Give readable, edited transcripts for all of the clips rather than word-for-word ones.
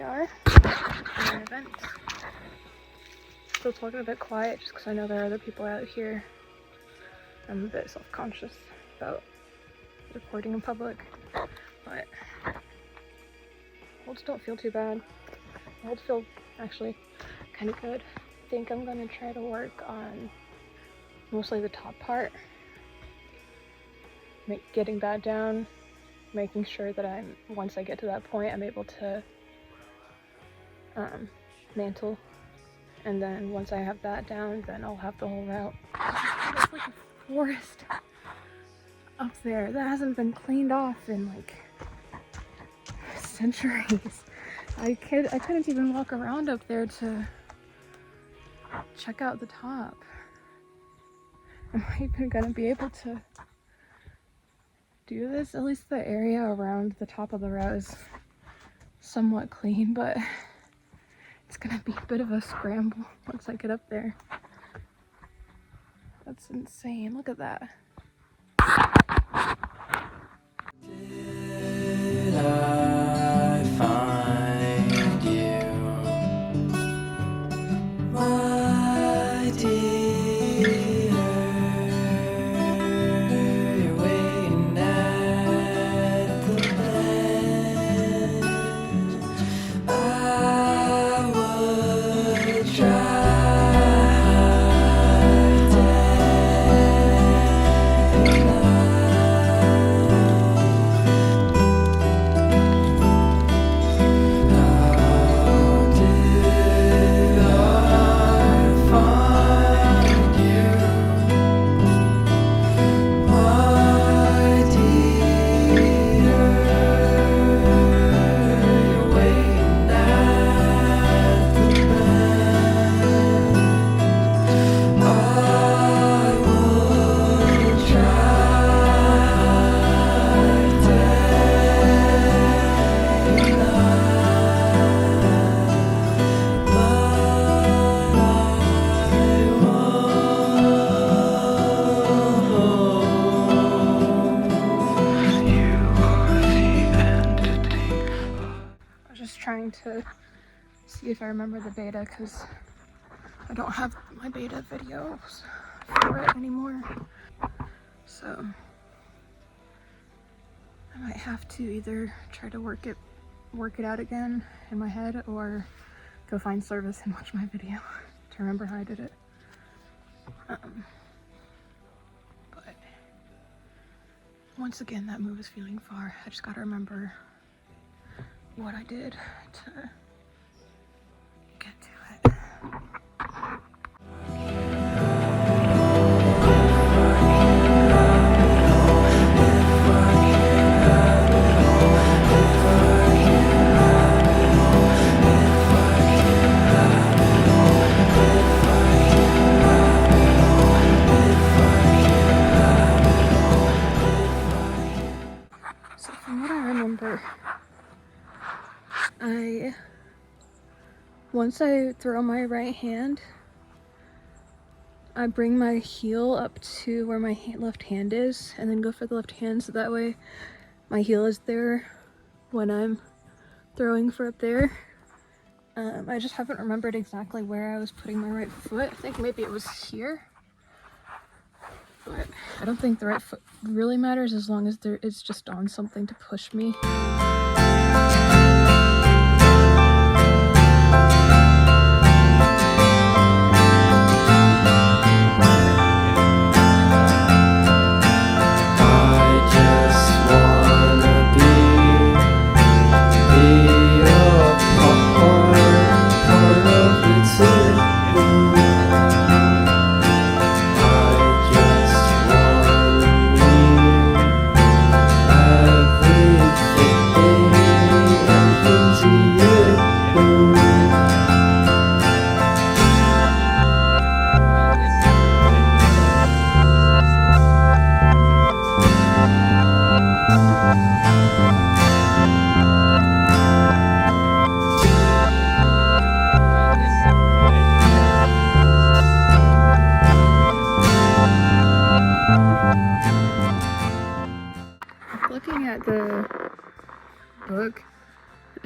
we are in an event. Still talking a bit quiet just because I know there are other people out here. I'm a bit self-conscious about recording in public, but holds don't feel too bad. Holds feel actually kind of good. I think I'm gonna try to work on mostly the top part, getting that down, making sure that once I get to that point, I'm able to mantle, and then once I have that down, then I'll have the whole route. There's like a forest up there that hasn't been cleaned off in like centuries. I couldn't even walk around up there to check out the top. Am I even gonna be able to do this? At least the area around the top of the route is somewhat clean, but it's gonna be a bit of a scramble once I get up there. That's insane. Look at that. Did I find you, my dear? You're waiting at the bend. I would try. Trying to see if I remember the beta, because I don't have my beta videos for it anymore, so I might have to either try to work it out again in my head, or go find service and watch my video to remember how I did it. But once again, that move is feeling far. I just gotta remember what I did to get to it. So from what I remember, once I throw my right hand, I bring my heel up to where my left hand is, and then go for the left hand, so that way my heel is there when I'm throwing for up there. I just haven't remembered exactly where I was putting my right foot. I think maybe it was here, but I don't think the right foot really matters as long as it's just on something to push me. Everything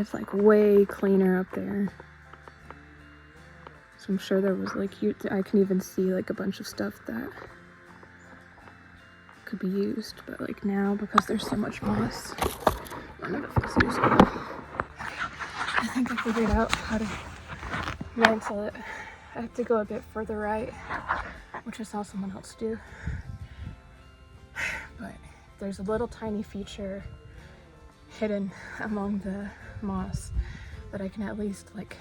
It's like way cleaner up there. So I'm sure there was like, I can even see like a bunch of stuff that could be used, but like now, because there's so much moss, none of it feels usable. Okay, I think I figured out how to mantle it. I have to go a bit further right, which I saw someone else do. But there's a little tiny feature hidden among the moss that I can at least like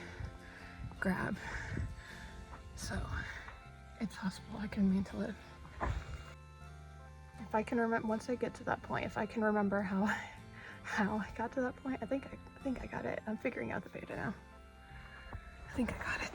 grab. So it's possible I can mantle it. If I can remember, once I get to that point, if I can remember how I got to that point, I think I got it. I'm figuring out the beta now. I think I got it.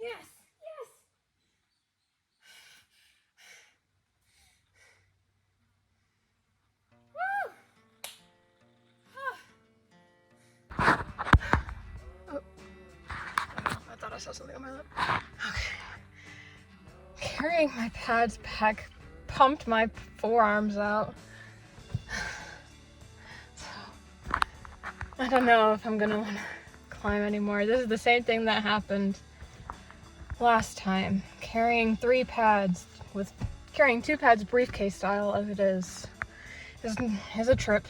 Yes, yes. Woo! Oh, I thought I saw something on my lip. Okay. Carrying my pads back pumped my forearms out. So, I don't know if I'm gonna want to climb anymore. This is the same thing that happened last time. Carrying 3 pads with carrying 2 pads briefcase style as it is a trip.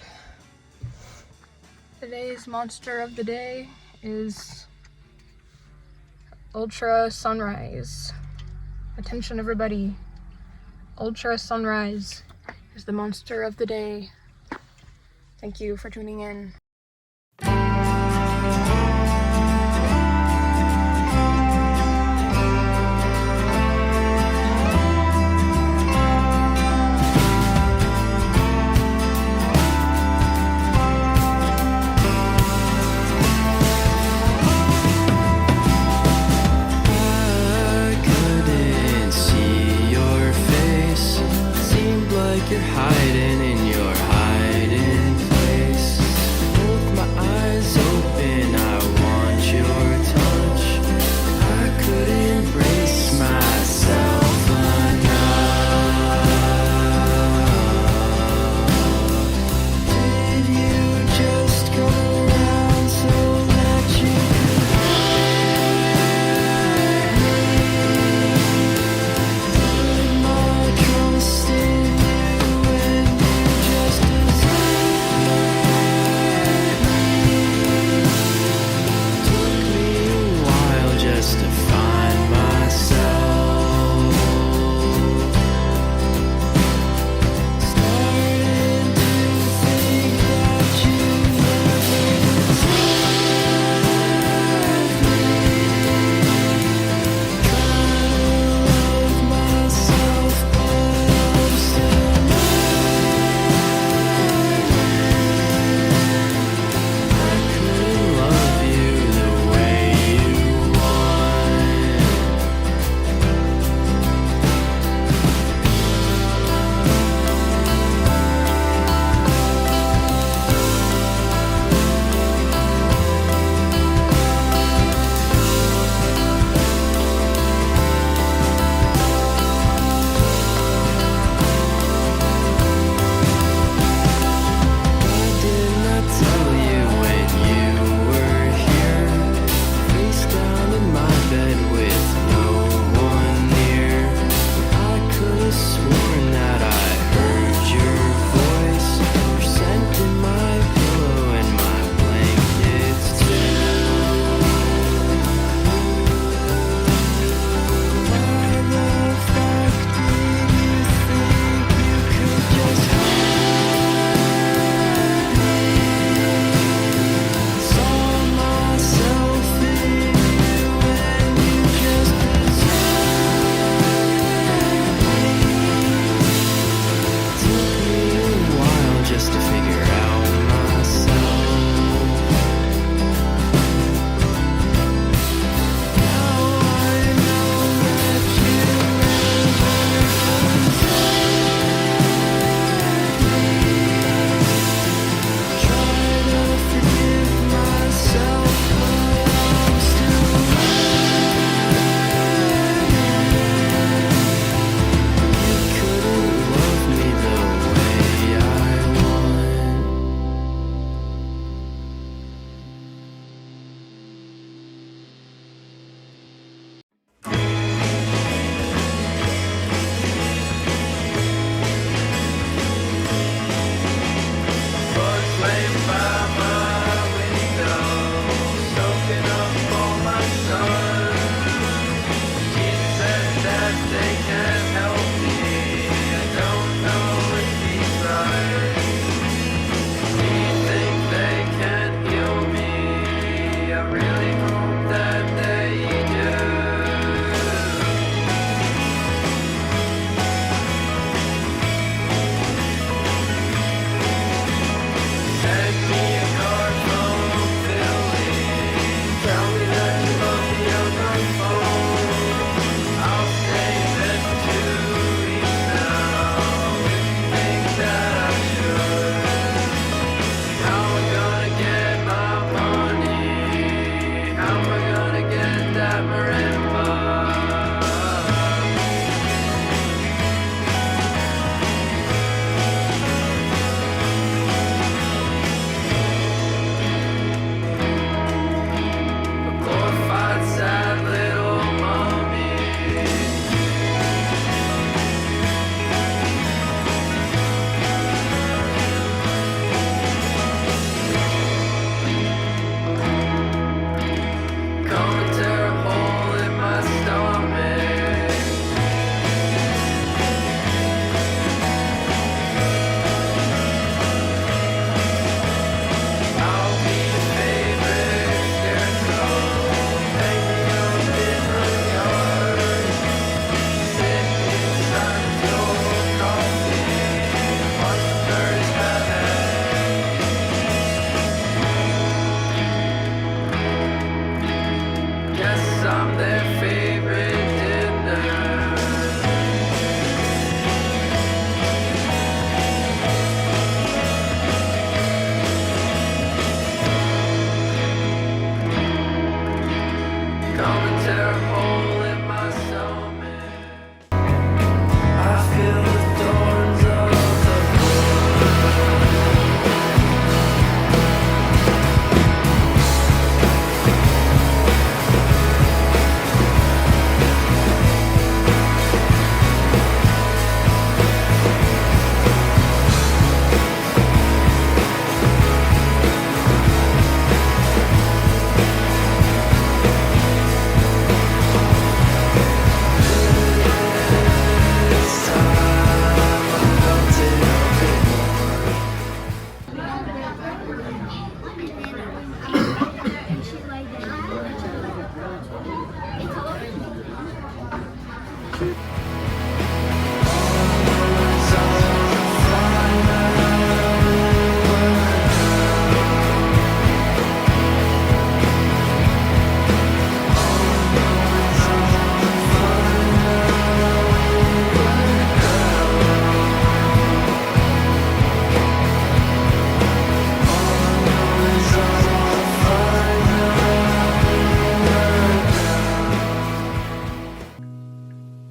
Today's monster of the day is Ultra Sunrise. Attention everybody. Ultra Sunrise is the monster of the day. Thank you for tuning in. You're hiding in your hiding place. Both my eyes open, I want your touch. I could embrace myself enough. Did you just come around so that you could put my trust in? Just to find myself, starting to think that you never deserved me. Trying to love myself, but I'm still learning. I couldn't love you the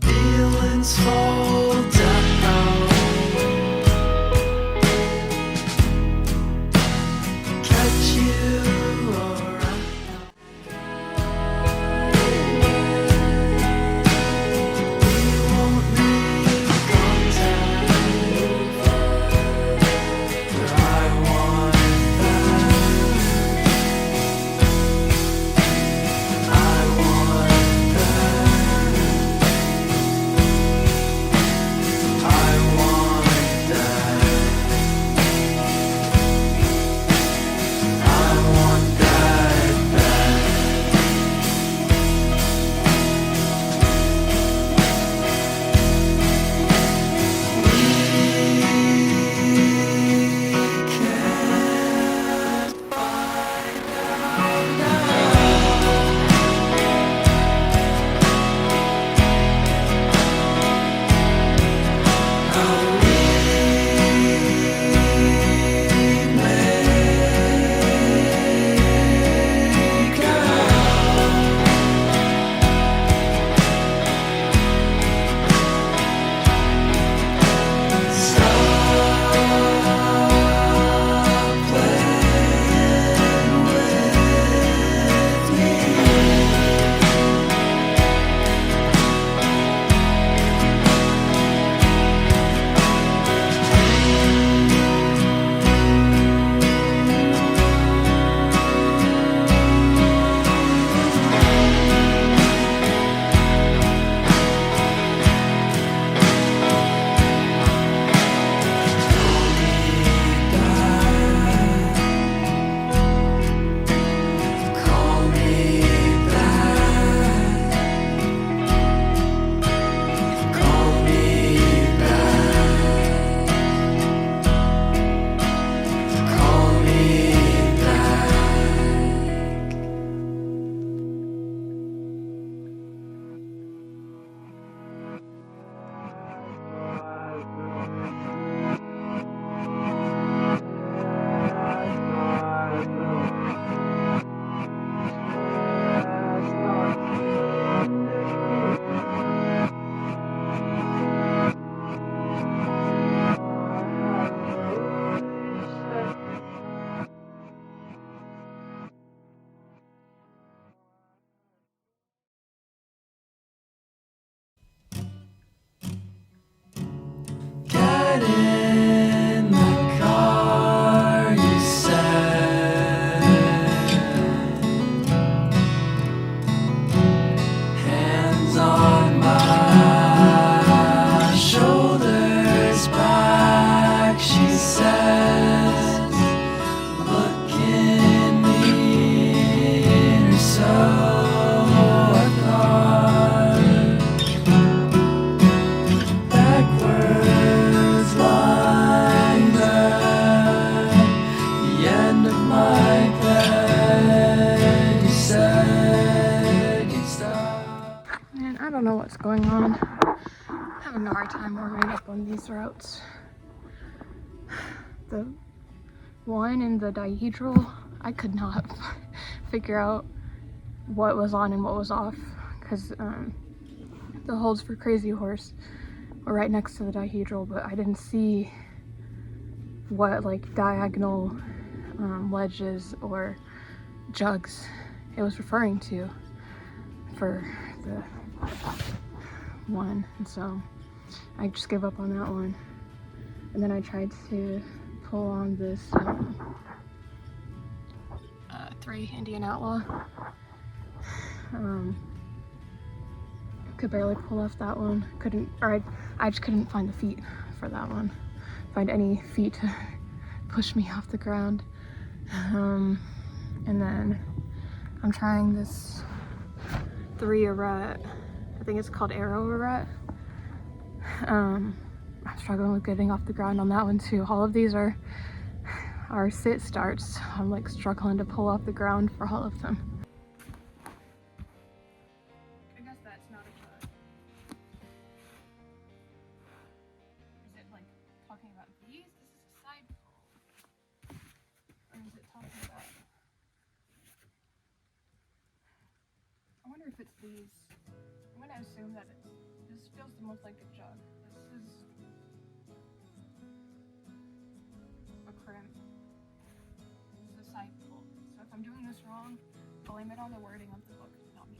Feelings fall down. Catch you around. We won't make contact. But I want that. I want that. I want that. I want that back. We can't find out now how we make out. Stop playing with me. Call me back. Call me back. Call me back. Get in the car, you said. Hands on my shoulders back, she says. Look in me, or so I thought. Backwards lying there, the end of my bed, you said you'd stop. Man, I don't know what's going on. I'm having a hard time warming up on these routes. The one in the Dihedral, I could not figure out what was on and what was off, because the holds for Crazy Horse were right next to the Dihedral, but I didn't see what like diagonal ledges or jugs it was referring to for the one, and so I just gave up on that one. And then I tried to pull on this 3 Indian Outlaw. Could barely pull off that one. I just couldn't find the feet for that one. Find any feet to push me off the ground. And then I'm trying this 3 Arrowhead I think it's called Arrowhead Arete. I'm struggling with getting off the ground on that one too. All of these are sit starts. I'm like struggling to pull off the ground for all of them. I guess that's not a jug. Is it like talking about these? This is a side pole. Or is it talking about... I wonder if it's these. I'm gonna assume that this feels the most like a jug. This is a crimp. This is a side pull. So if I'm doing this wrong, blame it on the wording of the book, not me.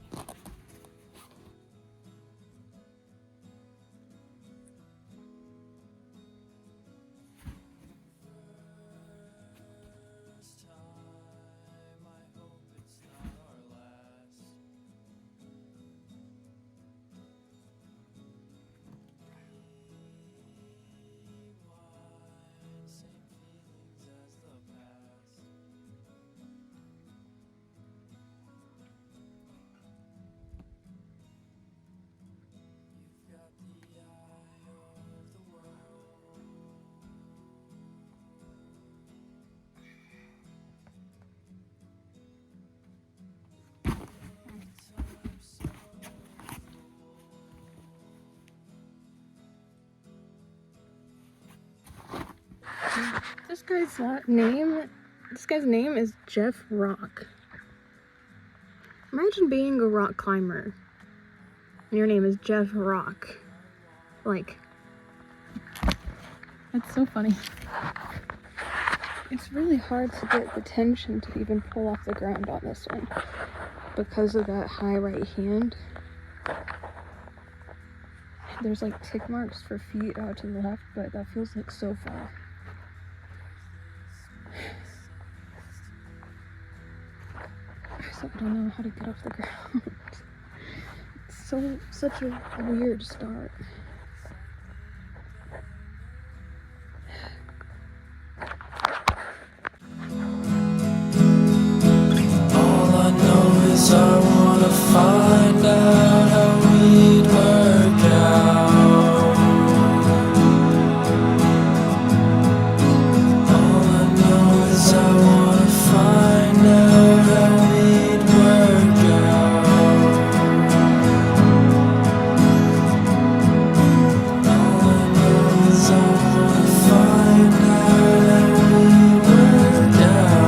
This guy's name is Jeff Rock. Imagine being a rock climber and your name is Jeff Rock. Like, that's so funny. It's really hard to get the tension to even pull off the ground on this one because of that high right hand. There's like tick marks for feet out to the left, but that feels like so far. I don't know how to get off the ground. It's such a weird start. All I know is I wanna find out how we'd work out. All I know is I wanna find out how we'd work out. All I know is I wanna find out how we'd work out.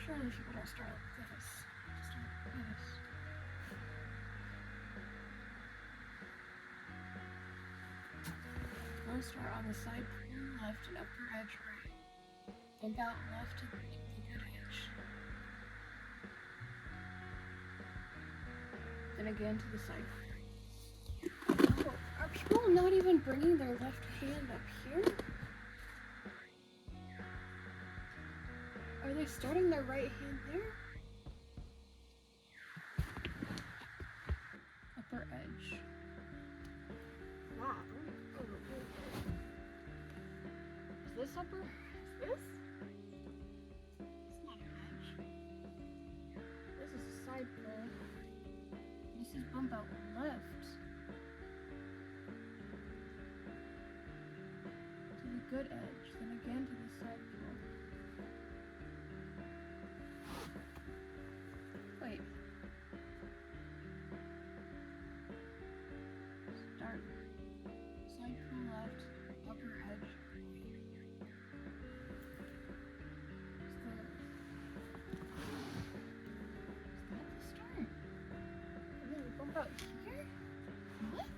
Surely she wouldn't start like this. Start like this. I'll start on the side corner left and upper edge right. Bump out left to the good edge. Then again to the side. Are people not even bringing their left hand up here? Are they starting their right hand there? Upper edge. Wow. Is this upper? Is this? It's not an edge. This is a side pull. This is bump out left. To the good edge, then again to the side pull. Wait. Start. Side pull left, upper edge. Is that the start? And then we bump out here? What?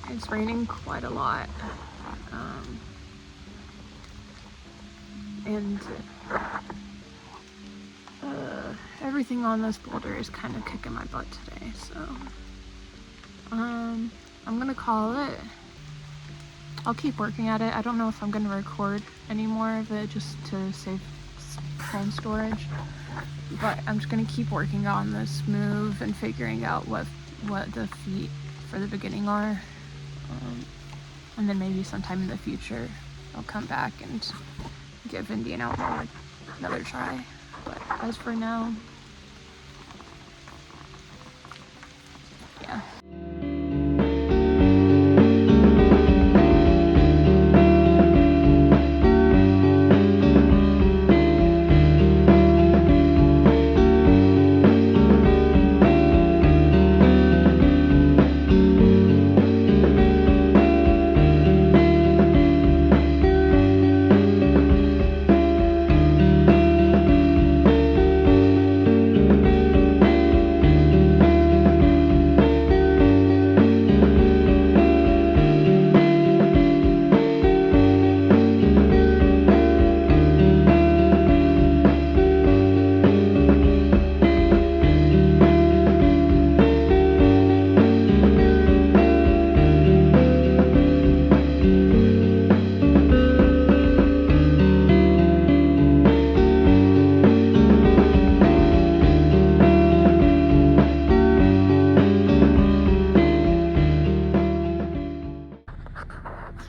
It's raining quite a lot, and everything on this boulder is kind of kicking my butt today, so I'm gonna call it. I'll keep working at it. I don't know if I'm gonna record any more of it just to save phone storage, but I'm just gonna keep working on this move and figuring out what the feet for the beginning are. And then maybe sometime in the future I'll come back and give Indian Outlaw another try. But as for now, yeah.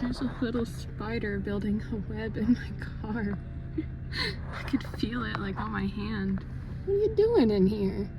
There's a little spider building a web in my car. I could feel it like on my hand. What are you doing in here?